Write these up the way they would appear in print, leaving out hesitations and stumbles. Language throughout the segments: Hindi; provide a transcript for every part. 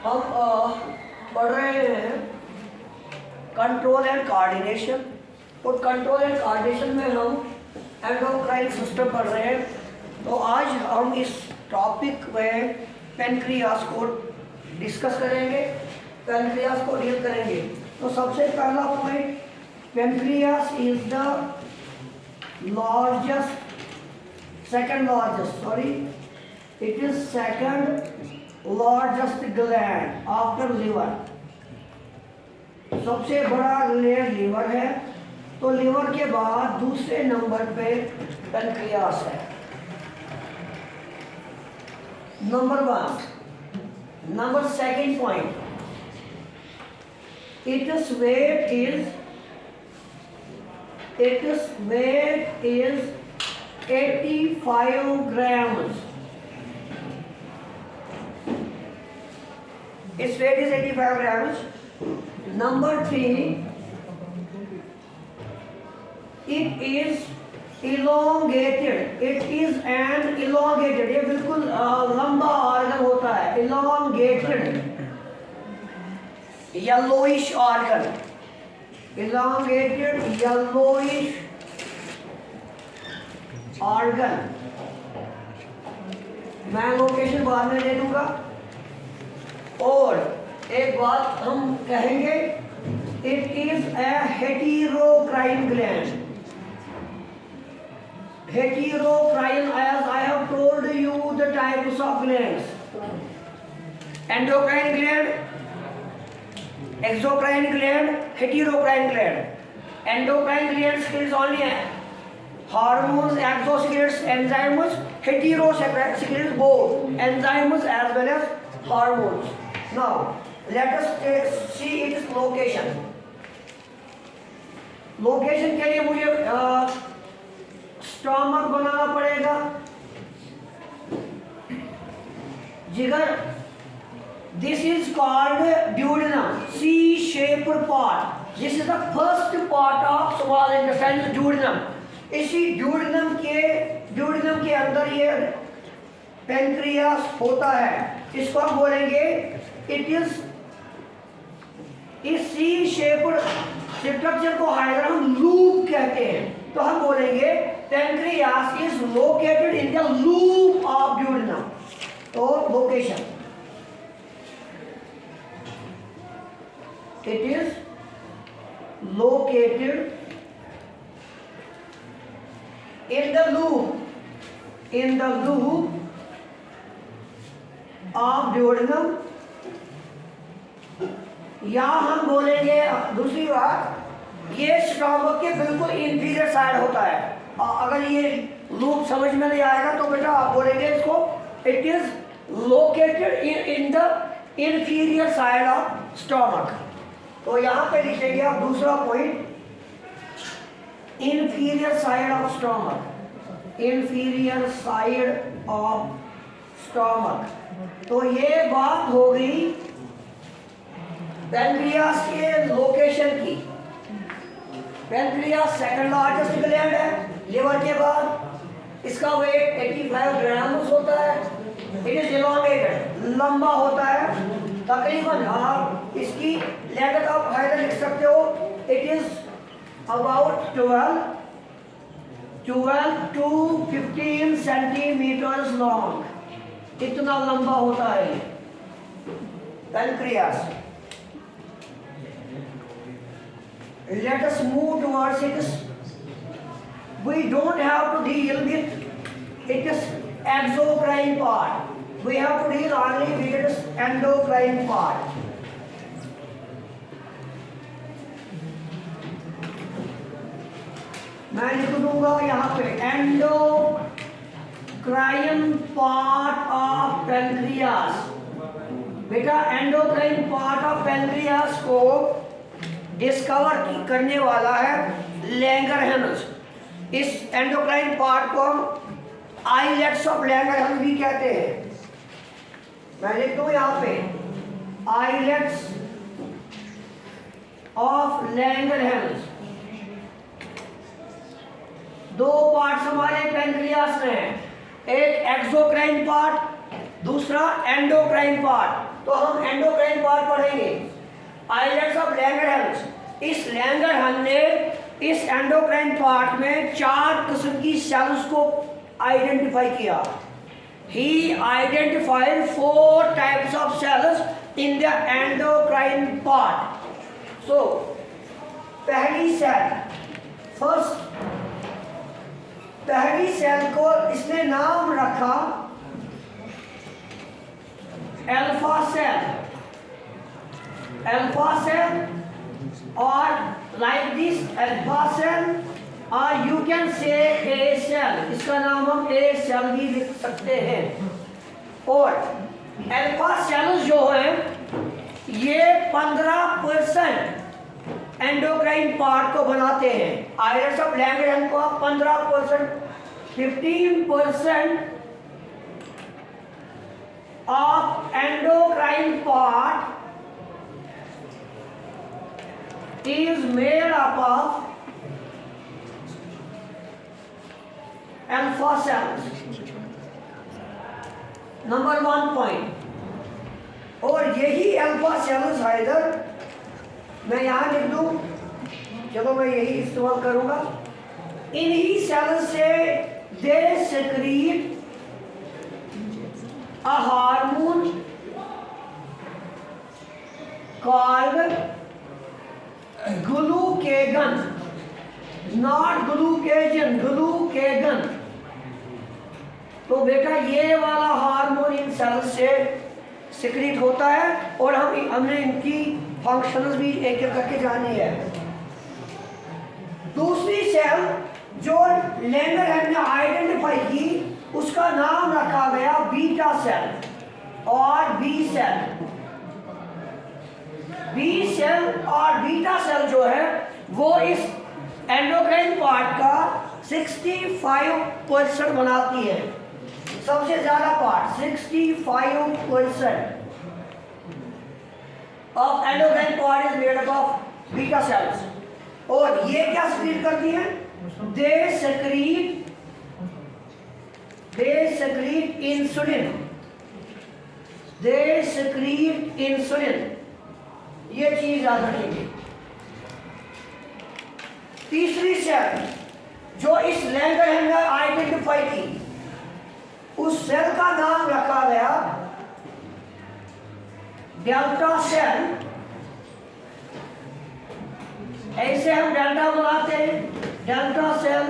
हम पढ़ रहे हैं कंट्रोल एंड कोऑर्डिनेशन। तो कंट्रोल एंड कोऑर्डिनेशन में हम एंडोक्राइन सिस्टम पढ़ रहे हैं। तो आज हम इस टॉपिक में पेनक्रियास को डिस्कस करेंगे, पेनक्रियास को डील करेंगे। तो सबसे पहला point, pancreas is the second largest gland after liver. सबसे बड़ा ग्लैंड लिवर है, तो लिवर के बाद दूसरे नंबर पे पेनक्रियास है। Number second point, its weight is 85 grams. Its weight is 85 grams. Number 3, it is elongated. It is an elongated, ये बिल्कुल लंबा ऑर्गन होता है, elongated yellowish organ, elongated yellowish organ। मैं लोकेशन बाद में दे दूंगा। और एक बात हम कहेंगे, it is a heterocrine gland. Heterocrine, as I have told you the types of glands: endocrine gland, exocrine gland, heterocrine gland. Endocrine gland secretes only hormones, exo secretes enzymes, hetero secretes both enzymes as well as hormones. Now let us see its location. Location के लिए मुझे स्टोमक बनाना पड़ेगा, जिगर। This is called duodenum, C-shaped part. This is the first part of small intestine, duodenum. इसी duodenum के अंदर ये पेनक्रियास होता है। इसको हम बोलेंगे, इट इज इस C-shaped स्ट्रक्चर को हाइड्रा हम लूप कहते हैं। तो हम बोलेंगे pancreas is located in the loop of duodenum। तो location, it is located in the loop of duodenum। या हम बोलेंगे दूसरी बात, ये स्टोमक के बिल्कुल इंफीरियर साइड होता है। अगर ये लूप समझ में नहीं आएगा तो बेटा आप बोलेंगे इसको, it is located in the inferior side of stomach. तो यहाँ पे लिखेंगे आप दूसरा point, inferior side of stomach, inferior side of stomach. तो ये बात हो गई पेनक्रियास के लोकेशन की। पेनक्रियास सेकंड लार्जेस्ट ग्लैंड है लिवर के बाद। इसका वेट 85 ग्राम्स होता है। इट इज इलोंगेटेड, लंबा होता है तकरीबन। आप इसकी लेंथ आप फायदा लिख सकते हो, it is about 12 to 15 centimetres long. इतना लंबा होता है pancreas. Let us move towards it. We don't have to deal with its exocrine part. We have to deal only with its endocrine part. मैं लिख दूंगा यहाँ पे एंडोक्राइन पार्ट ऑफ पेनक्रियास। बेटा एंडोक्राइन पार्ट ऑफ पेनक्रियास को डिस्कवर करने वाला है लैंगरहैंस। इस एंडोक्राइन पार्ट को हम आइलेट्स ऑफ लैंगरहैंस भी कहते हैं। मैं लिख दूं यहाँ पे आइलेट्स ऑफ लैंगरहैंस। दो पार्ट्स हमारे पेनक्रियास में हैं, एक एक्सोक्राइन पार्ट, दूसरा एंडोक्राइन पार्ट। तो हम एंडोक्राइन पार्ट पढ़ेंगे। आइलैंड्स ऑफ लैंगरहैंस, इस लैंगरहैंस ने इस एंडोक्राइन पार्ट में 4 किस्म की सेल्स को आइडेंटिफाई किया। He identified 4 types of cells in the endocrine part. So, पहली सेल, पहली सेल को इसने नाम रखा अल्फा सेल। अल्फा सेल और like this अल्फा सेल और you can say A cell, इसका नाम हम ए सेल भी लिख सकते हैं। और अल्फा सेल्स जो है ये 15% एंडोक्राइन पार्ट को बनाते हैं। आइलैंड्स ऑफ लैंगरहैंस को 15%, 15% of endocrine part is made up of alpha cells. Number 1 point। और यही अल्फा सेल्स है, इधर मैं यहाँ लिख दूँ, चलो मैं यही इस्तेमाल करूँगा। इन्हीं सेल्स से दे secrete a hormone called glucagon, not glucagon, glucagon। तो बेटा ये वाला हार्मोन इन सेल से सिक्रीट होता है और हमने इनकी फंक्शंस भी एक एक करके जानी है। दूसरी सेल जो लैंगरहैंस ने आइडेंटिफाई की उसका नाम रखा गया बीटा सेल और बी सेल। बी सेल और बीटा सेल जो है वो इस एंडोक्राइन पार्ट का 65% बनाती है। सबसे ज्यादा part 65% of endocrine part is made up of beta cells. और ये क्या सिक्रीट करती हैं? दे secrete इंसुलिन, दे secrete इंसुलिन। ये चीज याद रखेंगे। तीसरी सेल जो इस लैंगरहैंस ने आइडेंटिफाई की उस सेल का नाम रखा गया डेल्टा सेल। ऐसे हम डेल्टा बुलाते हैं, डेल्टा सेल,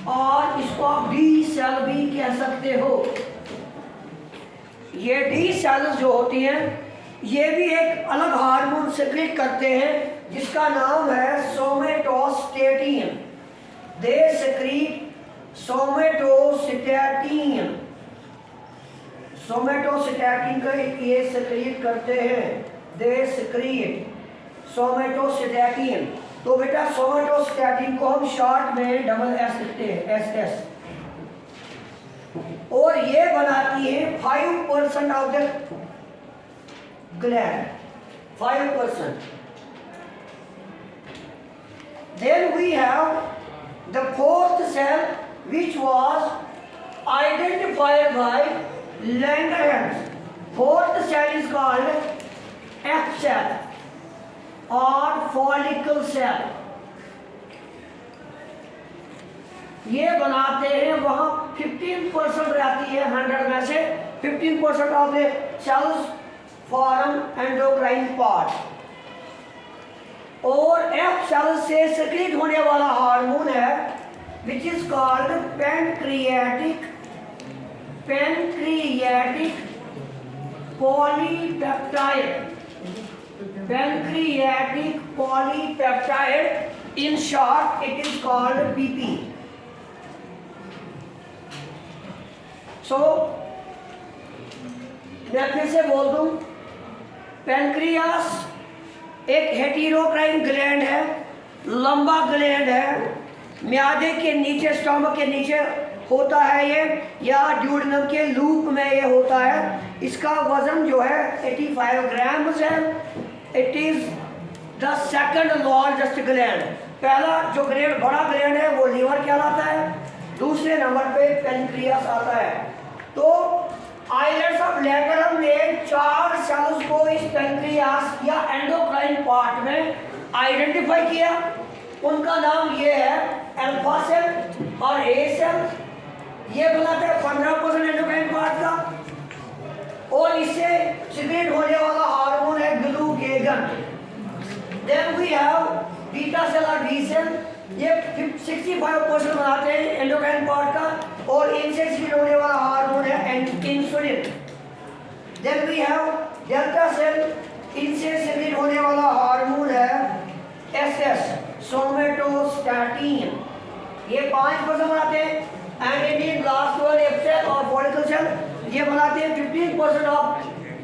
और इसको आप डी सेल भी कह सकते हो। ये डी सेल्स जो होती हैं ये भी एक अलग हार्मोन सिक्रीट करते हैं जिसका नाम है somatostatin. They secrete somatostatin. Somatostatin का एक ये सिक्रीट करते हैं, दे सिक्रीट सोमेटोस्टेटिन। तो बेटा सोमेटोस्टेटिन को हम शॉर्ट में डबल एस लिखते हैं, एस एस। और ये बनाती है 5% of the gland, 5%। Then we have the fourth cell which was identified by Langerhans. Fourth cell is called F cell or follicle cell। ये बनाते हैं, वहाँ 15% रहती है 100 में से 15% of the cells from endocrine part. और एफ सेल से सिक्रीट होने वाला हार्मोन है which is called pancreatic polypeptide. Pancreatic polypeptide, in short it is called PP. So मैं फिर से बोल दूं, पैनक्रियास एक हेटेरोक्राइन ग्लैंड है, लंबा ग्लैंड है, म्यादे के नीचे, स्टमक के नीचे होता है ये, या ड्यूडेनम के लूप में ये होता है। इसका वजन जो है 85 ग्राम्स है। It is the second largest gland. पहला जो ग्लैंड, बड़ा ग्लैंड है वो लीवर कहलाता है, दूसरे नंबर पे पैनक्रियास आता है। तो आइलैंड्स ऑफ लैंगरहैंस ने 4 सेल्स को इस पेनक्रियास या एंडोक्राइन पार्ट में आइडेंटिफाई किया। उनका नाम ये है अल्फा सेल और ए सेल। ये बनाते हैं 15% एंडोक्राइन पार्ट का और इससे सिक्रेट होने वाला हार्मोन है glucagon. Then we have beta cell और डी सेल, ये 65% बनाते हैं एंडोक्राइन पार्ट का और इनसे सिक्रेट होने वाला हार्मोन है insulin. Then we have delta cell, इनसे सिक्रेट होने वाला हार्मोन है एसएस सोमेटोस्टैटिन। ये 5% बनाते हैं। And Indian last one F cell और फॉलिकल सेल, ये बनाते हैं 15% ऑफ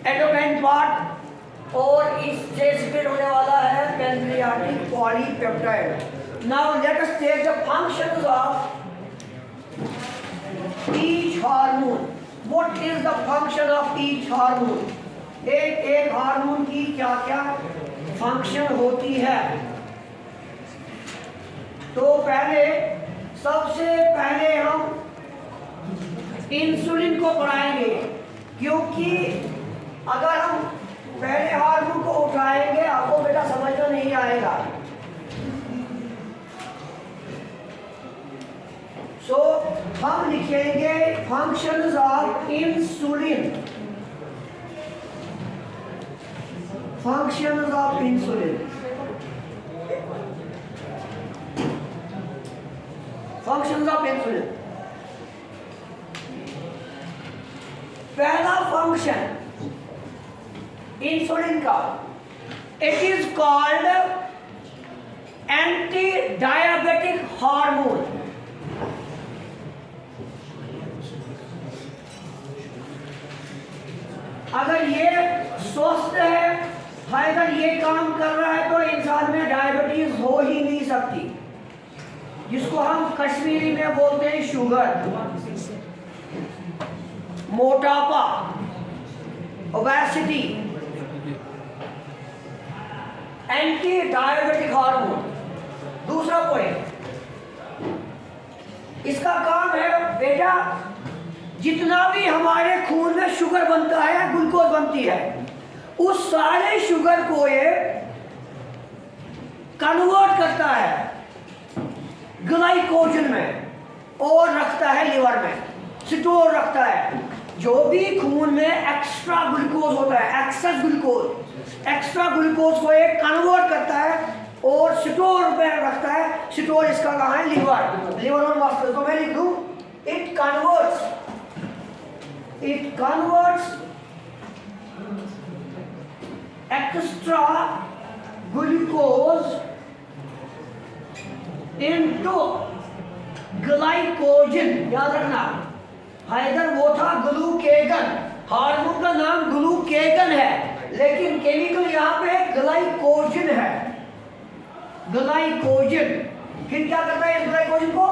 एंडोक्राइन पार्ट और इससे सिक्रेट होने वाला है pancreatic polypeptide. Now let us take the functions of each hormone. What is the function of each hormone? एक हार्मोन की क्या क्या फंक्शन होती है। तो सबसे पहले हम इंसुलिन को पढ़ाएंगे, क्योंकि अगर हम पहले हार्मोन को उठाएंगे आपको बेटा समझ में नहीं आएगा। सो हम लिखेंगे functions of insulin. Functions of insulin, functions of insulin. पहला फंक्शन इंसुलिन का, it is called anti diabetic hormone. अगर ये स्वस्थ है, अगर ये काम कर रहा है तो इंसान में डायबिटीज हो ही नहीं सकती, जिसको हम कश्मीरी में बोलते हैं शुगर, मोटापा, ओबेसिटी। Anti diabetic hormone. दूसरा पॉइंट, इसका काम है बेटा जितना भी हमारे खून में शुगर बनता है, ग्लूकोज बनती है, उस सारे शुगर को ये कन्वर्ट करता है ग्लाइकोजन में और रखता है लिवर में, स्टोर रखता है। जो भी खून में एक्स्ट्रा ग्लूकोज होता है, एक्स्ट्रा ग्लूकोज को ये कन्वर्ट करता है और स्टोर में रखता है। स्टोर इसका कहाँ है? लिवर और मस्कुलर। तो मैं लिख दूं it converts extra glucose into glycogen. याद रखना, इधर वो था ग्लूकेगन, हार्मोन का नाम ग्लूकेगन है, लेकिन केमिकल यहाँ पे ग्लाइकोजन है। ग्लाइकोजन फिर क्या करता है? इस ग्लाइकोजन को,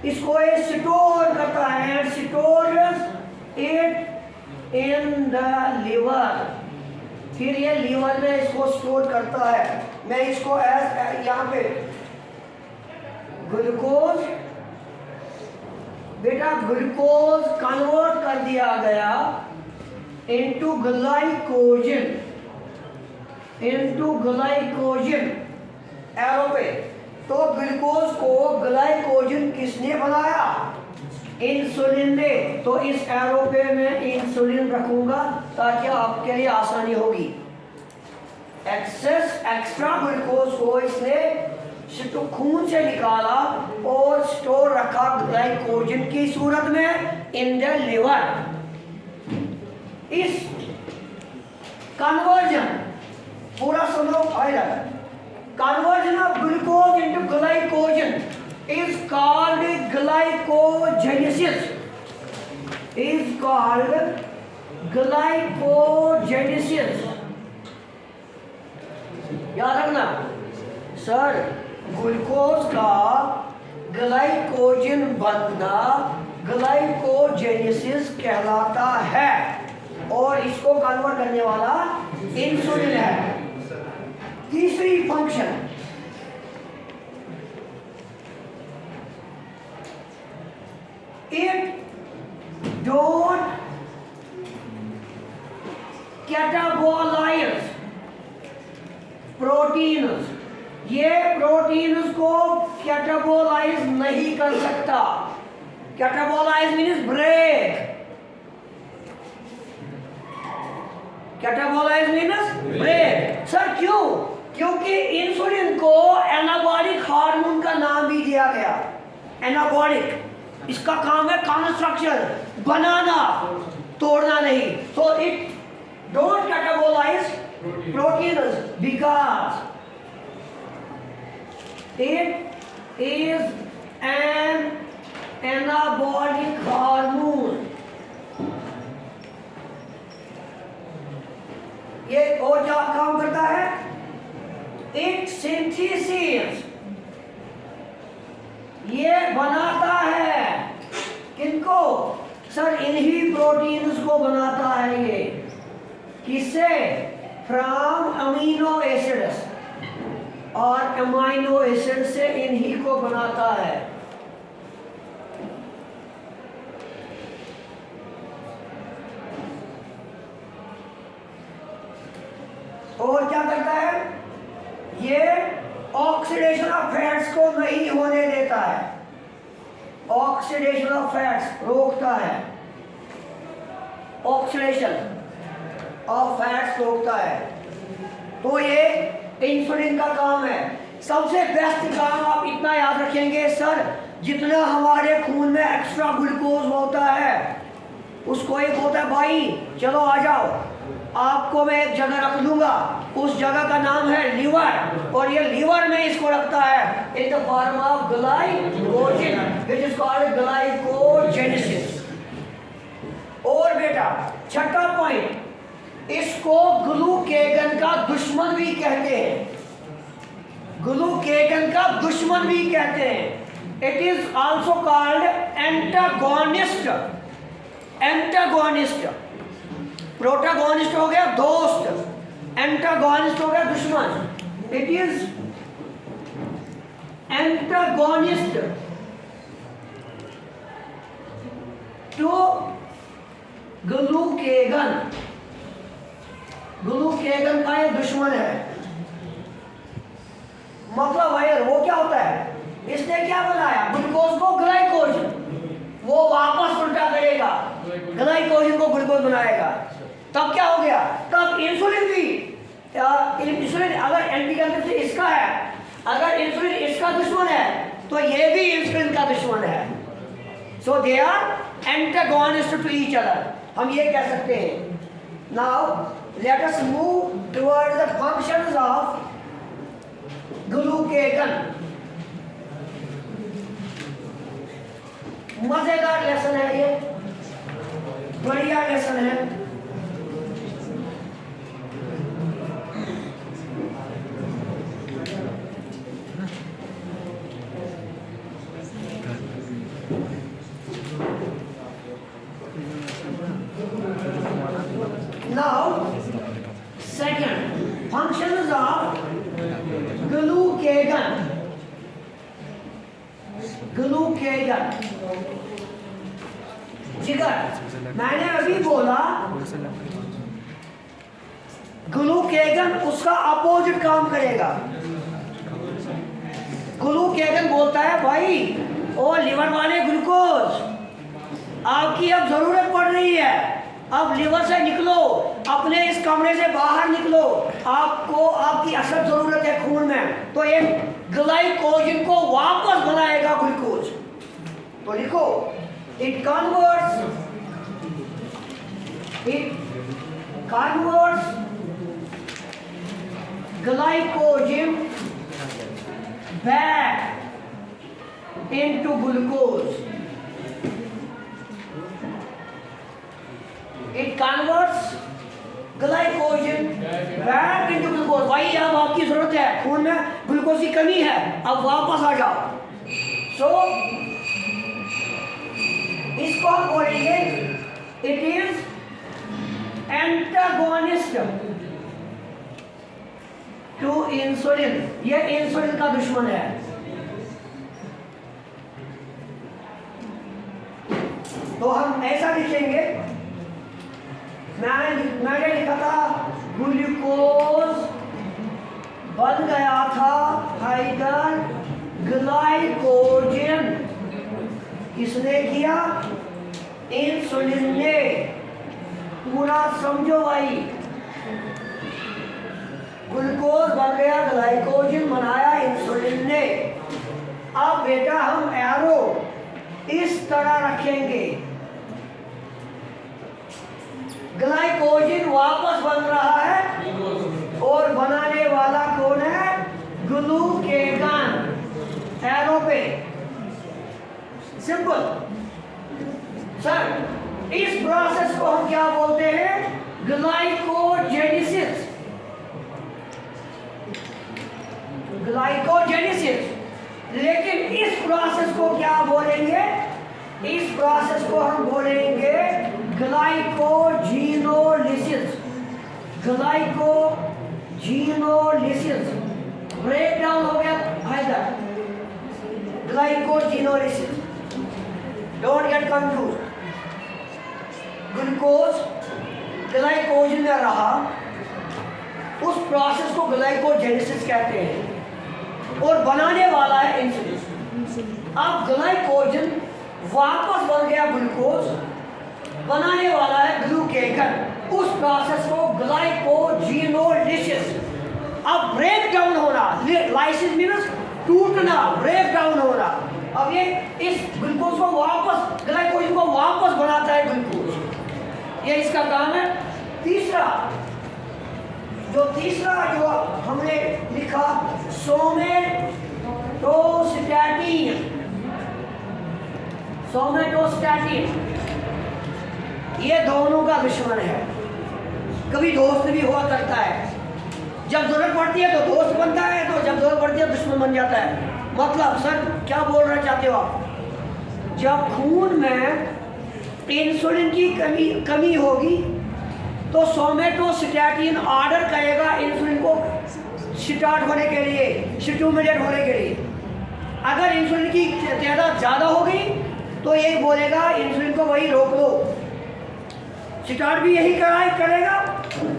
इसको ये स्टोर करता है, stores it in the liver. फिर ये लिवर में इसको स्टोर करता है। मैं इसको यहाँ पे ग्लूकोज, बेटा ग्लूकोज कन्वर्ट कर दिया गया इनटू ग्लाइकोजन, एरो पे। तो ग्लूकोज को ग्लाइकोजन किसने बनाया? इंसुलिन ने। तो इस एरो पे मैं इंसुलिन रखूंगा ताकि आपके लिए आसानी होगी। एक्स्ट्रा ग्लूकोज को इसने खून से निकाला और स्टोर रखा ग्लाइकोजन की सूरत में इन द लिवर। इस कन्वर्जन पूरा समझो फायदा। Conversion of glucose into glycogen is called glycogenesis. याद रखना सर, ग्लूकोज का ग्लाइकोजन बनना ग्लाइकोजेनेसिस कहलाता है और इसको कन्वर्ट करने वाला इंसुलिन है। तीसरी function, it don't catabolize proteins, ये प्रोटीन्स को कैटाबोलाइज नहीं कर सकता। Catabolize means break, catabolize means break. Sir क्यों? क्योंकि इंसुलिन को एनाबॉलिक हार्मोन का नाम भी दिया गया। एनाबॉलिक, इसका काम है कंस्ट्रक्शन, बनाना, तोड़ना नहीं। So it don't catabolize proteins because it is an anabolic hormone. ये और क्या काम करता है? इट सिंथेसिस, ये बनाता है किनको? सर इन्हीं प्रोटीन्स को बनाता है ये। किससे? फ्रॉम अमीनो एसिड्स, और अमीनो एसिड से इन्हीं को बनाता है। और क्या करता है? ये ऑक्सीडेशन ऑफ फैट्स को नहीं होने देता है, ऑक्सीडेशन ऑफ फैट्स रोकता है, ऑक्सीडेशन ऑफ फैट्स रोकता है। तो ये इंसुलिन का काम है। सबसे बेस्ट काम आप इतना याद रखेंगे सर, जितना हमारे खून में एक्स्ट्रा ग्लूकोज होता है उसको एक होता है भाई चलो आ जाओ, आपको मैं एक जगह रख दूंगा, उस जगह का नाम है लीवर, और ये लीवर में इसको रखता है in the form of glycogen which is called glycogenesis. और बेटा छठा पॉइंट, इसको ग्लूकेगन का दुश्मन भी कहते हैं, ग्लूकेगन का दुश्मन भी कहते हैं। It is also called antagonist. Antagonist, protagonist हो गया दोस्त, एंटागोनिस्ट हो गया दुश्मन। इट इज एंटागोनिस्ट टू ग्लूकेगन, ग्लूकेगन का ये दुश्मन है। मतलब भाई वो क्या होता है, इसने क्या बनाया, ग्लूकोज को ग्लाइकोजन, वो वापस उल्टा करेगा, ग्लाइकोजन को ग्लूकोज बनाएगा। तब क्या हो गया, तब इंसुलिन भी, इंसुलिन अगर एंटीगन से इसका है, अगर इंसुलिन इसका दुश्मन है तो ये भी इंसुलिन का दुश्मन है। So they are antagonist to each other, हम ये कह सकते हैं। Now let us move towards the functions of glucagon. मजेदार लेसन है ये, बढ़िया लेसन है। Now, second, functions of glucagon. Glucagon. जिगर, मैंने अभी बोला ग्लूकेगन उसका अपोजिट काम करेगा। ग्लूकेगन बोलता है भाई ओ लिवर वाले ग्लूकोज, आपकी अब जरूरत पड़ रही है, अब लिवर से निकलो, अपने इस कमरे से बाहर निकलो, आपको आपकी असल जरूरत है खून में। तो ये ग्लाइकोजन को वापस बनाएगा ग्लूकोज। तो लिखो, it converts glycogen back into glucose. It converts glycogen back into glucose। भाई अब आपकी जरूरत है, खून में ग्लूकोज की कमी है, अब वापस आ जाओ। सो इसको हम बोलेंगे it is antagonist to insulin, ये इंसुलिन का दुश्मन है। तो हम ऐसा लिखेंगे मैंने लिखा था ग्लूकोज बन गया था हाइड्रोजन ग्लाइकोजन। किसने किया? इंसुलिन ने। पूरा समझो भाई, ग्लूकोज बन गया, ग्लाइकोजन बनाया इंसुलिन ने। अब बेटा हम एरो इस तरह रखेंगे, ग्लाइकोजन वापस बन रहा है और बनाने वाला कौन है? ग्लूकेगन। एरो पे सिंपल। सर इस प्रोसेस को हम क्या बोलते हैं? ग्लाइकोजेनेसिस। ग्लाइकोजेनेसिस। लेकिन इस प्रोसेस को क्या बोलेंगे? इस प्रोसेस को हम बोलेंगे ग्लाइकोजीनोलिसिस। ग्लाइकोजीनोलिसिस। ब्रेक डाउन हो गया इधर, glycogenolysis. Don't get confuse. Glucose glycogen में रहा, उस प्रोसेस को ग्लाइकोजेनेसिस कहते हैं और बनाने वाला है इंसुलिन। अब ग्लाइकोजन वापस बन गया ग्लूकोज, बनाने वाला है ग्लूकेगन। उस प्रोसेस को ग्लाइकोजीनोलिसिस। अब ब्रेक डाउन होना, लाइसिस मीन्स टूटना, ब्रेक डाउन होना। अब ये इस ग्लूकोज को वापस, ग्लाइकोजन को वापस बनाता है ग्लूकोज, ये इसका काम है। तीसरा जो हमने लिखा सोमेटोस्टैटिन। सोमेटोस्टैटिन ये दोनों का दुश्मन है। कभी दोस्त भी हुआ करता है, जब जरूरत पड़ती है तो दोस्त बनता है, तो जब जरूरत पड़ती है दुश्मन बन जाता है। मतलब सर क्या बोलना चाहते हो आप? जब खून में इंसुलिन की कमी होगी तो सोमेटोस्टैटिन ऑर्डर करेगा इंसुलिन को स्टार्ट होने के लिए, स्टिमुलेट होने के लिए। अगर इंसुलिन की तादाद ज़्यादा होगी तो यही बोलेगा इंसुलिन को वही रोक लो। स्टार्ट भी यही करेगा,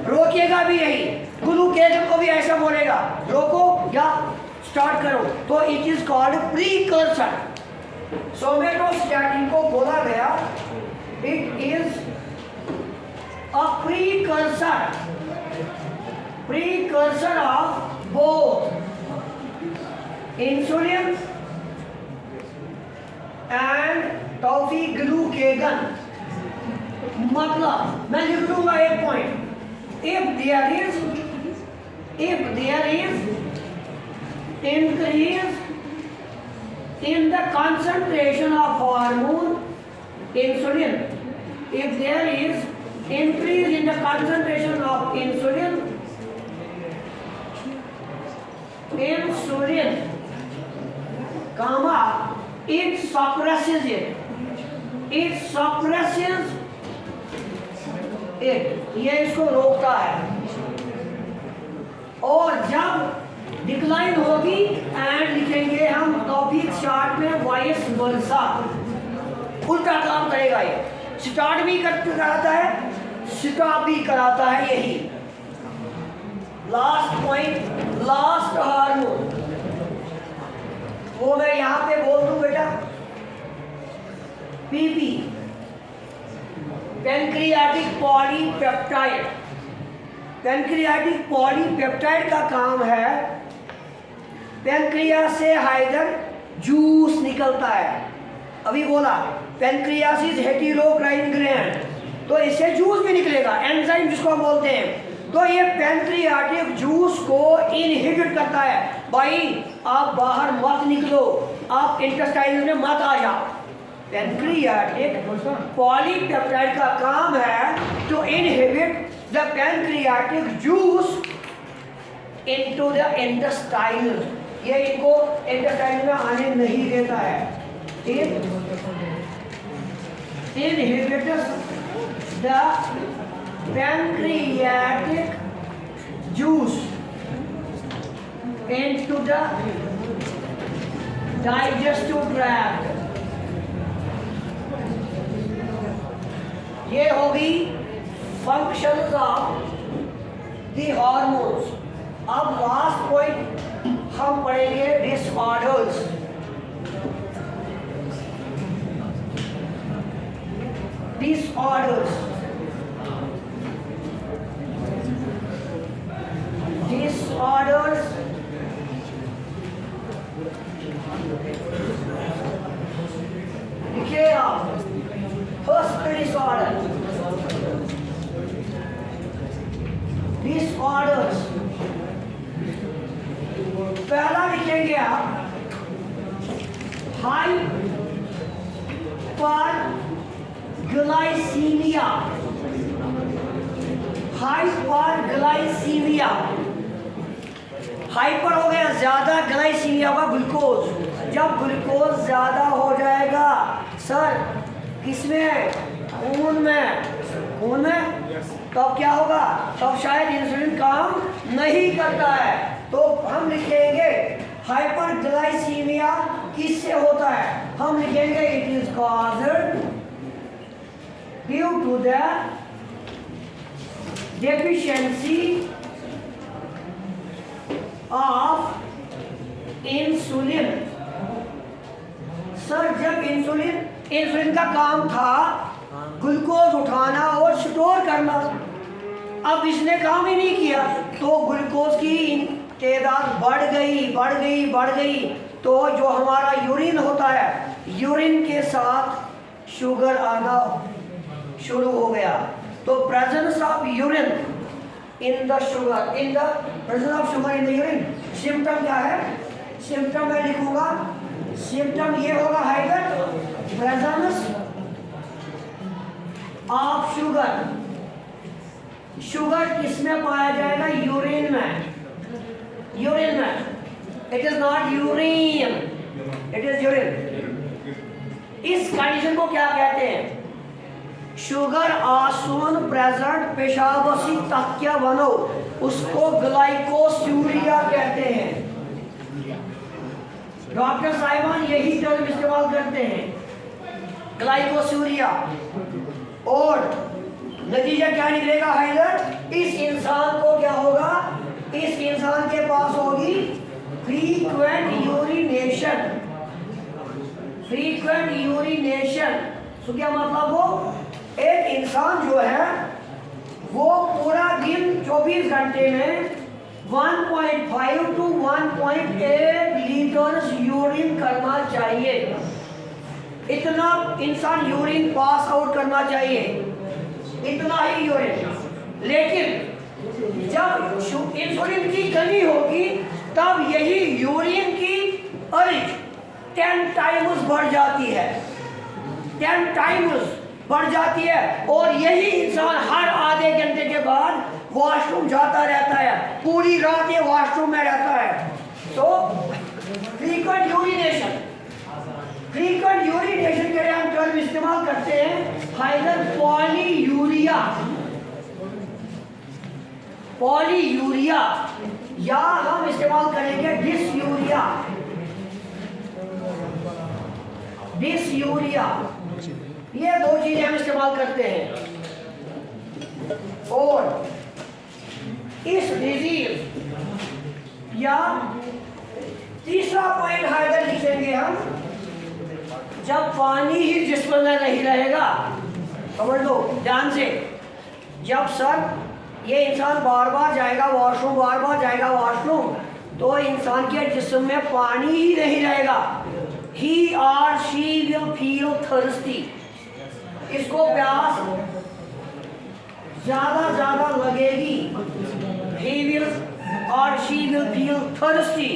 रोकेगा भी यही। ग्लूकेगन को भी ऐसा बोलेगा, रोको या स्टार्ट करो। तो it is called precursor. Somatostatin को बोला गया it is a precursor of both insulin and glucagon. मतलब मैं लिख दूंगा एक point, if there is increase in the concentration of hormone insulin, if there is increase in the concentration of insulin, comma, it suppresses it, ये इसको रोकता है। और जब डिक्लाइन होगी एंड लिखेंगे हम टॉपिक चार्ट में वाइस वर्सा, उल्टा काम करेगा। ये स्टार्ट भी कराता है, स्टॉप भी कराता है। यही लास्ट पॉइंट, लास्ट हार्मोन वो मैं यहां पे बोल दूं बेटा, PP, pancreatic polypeptide. Pancreatic polypeptide का काम है, पैंक्रियास से हाइड्रोजन जूस निकलता है। अभी बोला पैंक्रियास इज हेटेरोक्राइन ग्लैंड, तो इससे जूस भी निकलेगा, एंजाइम जिसको हम बोलते हैं। तो ये पैंक्रियाटिक जूस को इनहिबिट करता है। भाई आप बाहर मत निकलो, आप इंटेस्टाइन में मत आ जाओ। पैंक्रियाटिक पॉलीपेप्टाइड का काम है to inhibit the pancreatic juice into the intestine. ये इनको इंटेस्टाइन में आने नहीं देता है। Inhibits the pancreatic juice into the digestive tract। ये होगी फंक्शंस ऑफ द हार्मोन्स। अब लास्ट पॉइंट हम पढ़ेंगे डिसऑर्डर्स। डिसऑर्डर्स डिसऑर्डर्स लिखिए आप। फर्स्ट डिसऑर्डर, डिसऑर्डर्स पहला लिखेंगे आप हाइपरग्लाइसीमिया। हाइपरग्लाइसीमिया, हाइपर हो गया ज्यादा, ग्लाइसीमिया होगा ग्लूकोज। जब ग्लूकोज ज्यादा हो जाएगा सर किसमें, खून में, खून में, तब क्या होगा, तब शायद इंसुलिन काम नहीं करता है। तो हम लिखेंगे हाइपरग्लाइसीमिया किससे होता है, हम लिखेंगे it is caused due to the deficiency of insulin. Sir जब इंसुलिन का काम था ग्लूकोज उठाना और स्टोर करना, अब इसने काम ही नहीं किया तो ग्लूकोज की तादाद बढ़ गई। तो जो हमारा यूरिन होता है, यूरिन के साथ शुगर आना शुरू हो गया। तो presence of urine in the sugar, in the presence of sugar in the urine, symptom क्या है, सिम्टम मैं लिखूंगा, सिम्टम ये होगा hyper presence of sugar. Sugar किसमें पाया जाएगा, यूरिन में, यूरिन में। It is not urine, it is urine. इस कंडीशन को क्या कहते हैं, शुगर आसुन प्रेजेंट पेशाबसी तथ्य बनो, उसको ग्लाइकोस्यूरिया कहते हैं। डॉक्टर साहिबान यही टर्म इस्तेमाल करते हैं, ग्लाइकोस्यूरिया। और नतीजा क्या निकलेगा हाइदर, इस इंसान को क्या होगा, इस इंसान के पास होगी फ्रीक्वेंट यूरिनेशन। फ्रीक्वेंट यूरिनेशन तो क्या मतलब, वो एक इंसान जो है वो पूरा दिन 24 घंटे में 1.5 to 1.8 लीटर्स यूरिन करना चाहिए। इतना इंसान यूरिन पास आउट करना चाहिए, इतना ही यूरिन। लेकिन जब इंसुलिन की कमी होगी तब यही यूरिन की अर्ज 10 टाइम्स बढ़ जाती है, 10 टाइम्स बढ़ जाती है। और यही इंसान हर आधे घंटे के बाद वॉशरूम जाता रहता है, पूरी रात ये वॉशरूम में रहता है। तो फ्रीक्वेंट यूरिनेशन, फ्रीक्वेंट यूरिनेशन के लिए हम टर्म इस्तेमाल करते हैं हाइडर पॉलीयूरिया। पॉलीयूरिया या हम इस्तेमाल करेंगे डिसयूरिया। डिसयूरिया, ये दो चीजें हम इस्तेमाल करते हैं। और इस डिजीज या तीसरा पॉइंट हाइडर लिखेंगे हम, जब पानी ही जिस्म में नहीं रहेगा, समझ लो ध्यान से, जब सर ये इंसान बार बार जाएगा वॉशरूम, बार बार जाएगा वॉशरूम, तो इंसान के जिस्म में पानी ही नहीं रहेगा। He or she will feel thirsty, इसको प्यास ज्यादा लगेगी। He will or she will feel thirsty।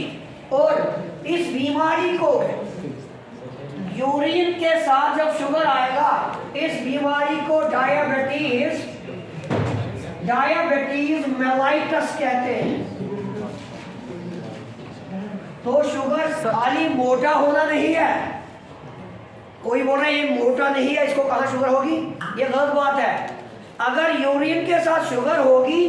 और इस बीमारी को यूरिन के साथ जब शुगर आएगा, इस बीमारी को डायबिटीज मेलाइटस कहते हैं। तो शुगर खाली मोटा होना नहीं है। कोई बोल रहा है ये मोटा नहीं है, इसको कहाँ शुगर होगी, ये गलत बात है। अगर यूरिन के साथ शुगर होगी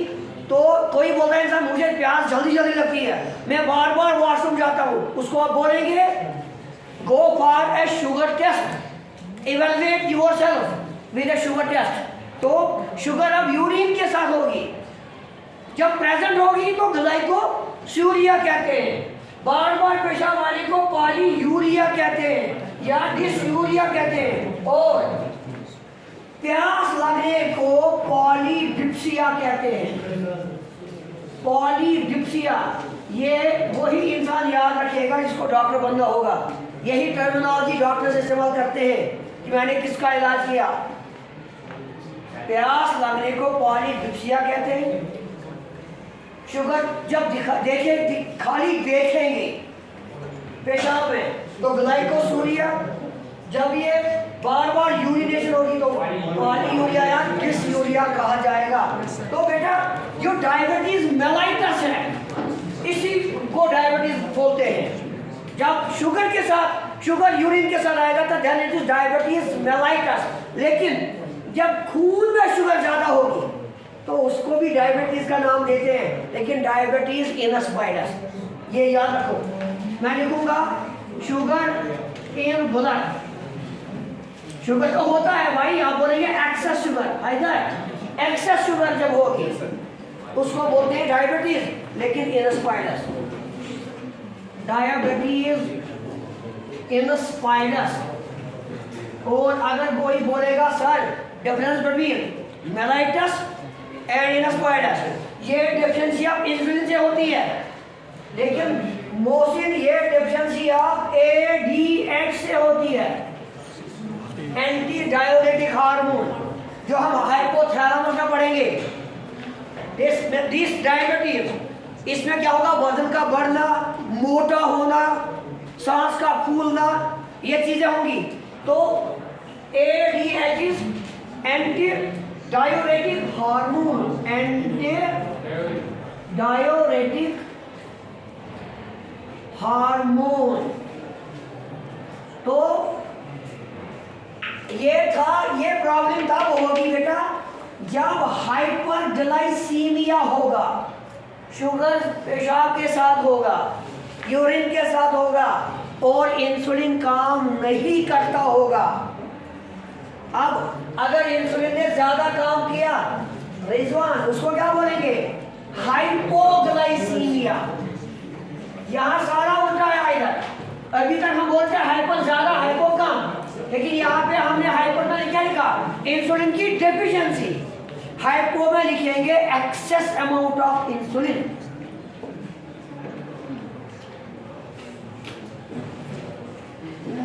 तो कोई बोल रहा है इंसान मुझे प्यास जल्दी लगती है, मैं बार बार वॉशरूम जाता हूँ, उसको आप बोलेंगे go for a sugar test, evaluate yourself with a sugar test। तो शुगर अब यूरिन के साथ होगी। जब प्रेजेंट होगी तो ग्लाइकोसूरिया कहते हैं। बार बार पेशाब आने को पॉलीयूरिया कहते हैं या डिसयूरिया कहते हैं। और प्यास लगने को पॉलीडिप्सिया कहते हैं। पॉलीडिप्सिया, ये वही इंसान याद रखेगा जिसको डॉक्टर बनना होगा। यही टर्मिनोलॉजी डॉक्टर्स इस्तेमाल करते हैं कि मैंने किसका इलाज किया। प्यास लगने को पॉलीडिप्सिया कहते हैं। शुगर जब खाली देखेंगे पेशाब में तो ग्लाइकोसूरिया। जब ये बार बार यूरिनेशन होगी तो पॉलीयूरिया या डिसयूरिया कहा जाएगा। तो बेटा जो डायबिटीज मेलाइटस है, इसी को डायबिटीज बोलते हैं। जब शुगर यूरिन के साथ आएगा तो then it is diabetes mellitus. लेकिन जब खून में शुगर ज्यादा होगी तो उसको भी डायबिटीज का नाम देते हैं, लेकिन डायबिटीज इनस्पाइडस। ये याद रखो। मैं लिखूंगा शुगर इन ब्लड। शुगर तो होता है भाई, आप बोलेंगे एक्सेस शुगर, है एक्सेस शुगर जब होगी उसको बोलते हैं डायबिटीज, लेकिन इनस्पाइडस। डायबिटीज इनस्पाइडस। और अगर कोई बोलेगा sir difference between mellitus and insipidus, ये डेफिशिएंसी ऑफ इंसुलिन से होती है, लेकिन मोस्टली ये डेफिशिएंसी ऑफ ADH से होती है, एंटी डायोरेटिक हार्मोन, जो हम हाइपोथैलेमस में पढ़ेंगे। दिस डायबिटीज, इसमें क्या होगा, वजन का बढ़ना, मोटा होना, सांस का फूलना, ये चीजें होंगी। तो ADH anti diuretic hormone, anti diuretic hormone. तो ये प्रॉब्लम तब होगी बेटा जब हाइपरग्लाइसीमिया होगा। शुगर पेशाब के साथ होगा, यूरिन के साथ होगा और इंसुलिन काम नहीं करता होगा। अब अगर इंसुलिन ने ज्यादा काम किया रिजवान, उसको क्या बोलेंगे, हाइपोग्लाइसीमिया। यहाँ सारा उल्टा है। इधर अभी तक हम बोलते हैं हाइपर ज्यादा हाइपो कम, लेकिन यहाँ पे हमने हाइपर में क्या लिखा, इंसुलिन की डेफिशिएंसी। हाइपो में लिखेंगे excess amount of insulin.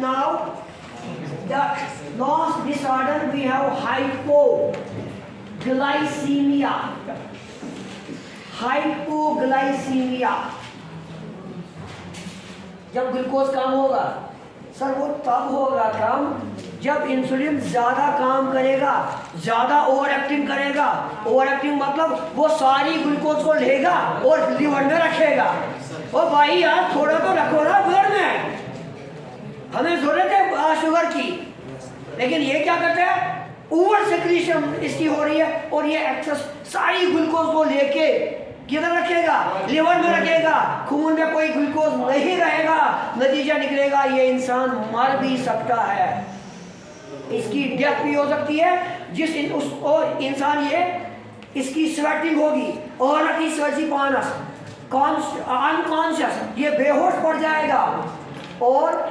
Now the last disorder we have hypoglycemia. Hypoglycemia जब ग्लूकोज कम होगा सर, वो तब होगा कम जब इंसुलिन ज्यादा काम करेगा, ज्यादा ओवर एक्टिंग करेगा। ओवर एक्टिंग मतलब वो सारी ग्लूकोज को लेगा और लिवर में रखेगा। ओ भाई यार थोड़ा तो रखो ना ब्लड में, हमें जरूरत है शुगर की। लेकिन ये क्या करते हैं, ओवर सिक्रीशन इसकी हो रही है और ये एक्सेस सारी ग्लूकोज को लेके किधर रखेगा, लिवर में रखेगा। खून में कोई ग्लूकोज नहीं रहेगा, नतीजा निकलेगा ये इंसान मर भी सकता है, इसकी डेथ भी हो सकती है। उसको इंसान ये इसकी स्वेटिंग होगी और अनकॉन्शियस, ये बेहोश पड़ जाएगा और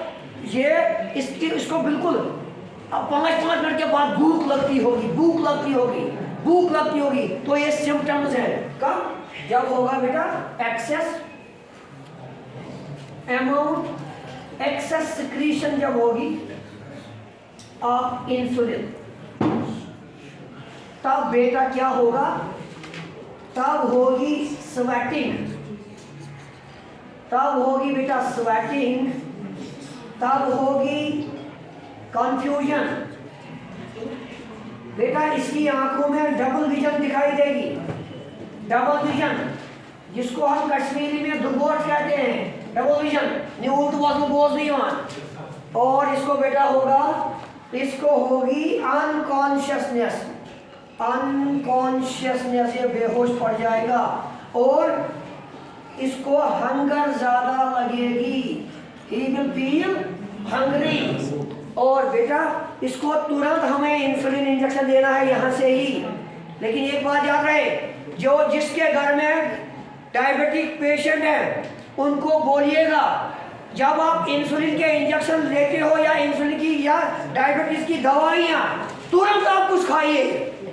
ये इसको बिल्कुल 5 मिनट के बाद भूख लगती होगी। तो ये सिम्टम्स है कब, जब होगा बेटा एक्सेस अमाउंट, एक्सेस सिक्रीशन जब होगी ऑफ इंसुलिन, तब बेटा क्या होगा, तब होगी स्वेटिंग, तब होगी कंफ्यूजन। बेटा इसकी आंखों में डबल विजन दिखाई देगी, डबल विजन जिसको हम कश्मीरी में दुर्गोट कहते हैं, डबल विजन और इसको बेटा होगा, इसको होगी अनकॉन्शियसनेस, ये बेहोश पड़ जाएगा और इसको हंगर ज्यादा लगेगी, ही विल फील हंग्री। और बेटा इसको तुरंत हमें इंसुलिन इंजेक्शन देना है यहाँ से ही। लेकिन एक बात याद रहे, जो जिसके घर में डायबिटिक पेशेंट है उनको बोलिएगा जब आप इंसुलिन के इंजेक्शन लेते हो या इंसुलिन की या डायबिटीज की दवाइयाँ, तुरंत आप कुछ खाइए।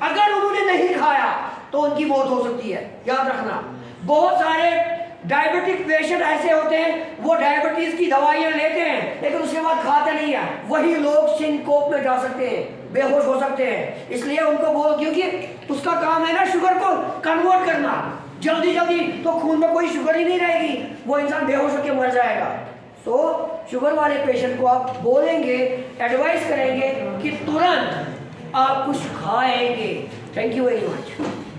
अगर उन्होंने नहीं खाया तो उनकी मौत हो सकती है, याद रखना। बहुत सारे डायबिटिक पेशेंट ऐसे होते हैं, वो डायबिटीज की दवाइयाँ लेते हैं लेकिन उसके बाद खाते नहीं है, वही लोग सिनकोप में जा सकते हैं, बेहोश हो सकते हैं। इसलिए उनको बोलो, क्योंकि उसका काम है ना शुगर को कन्वर्ट करना जल्दी जल्दी, तो खून में कोई शुगर ही नहीं रहेगी, वो इंसान बेहोश होकर मर जाएगा। तो शुगर वाले पेशेंट को आप बोलेंगे, एडवाइस करेंगे कि तुरंत आप कुछ खाएंगे। Thank you very much.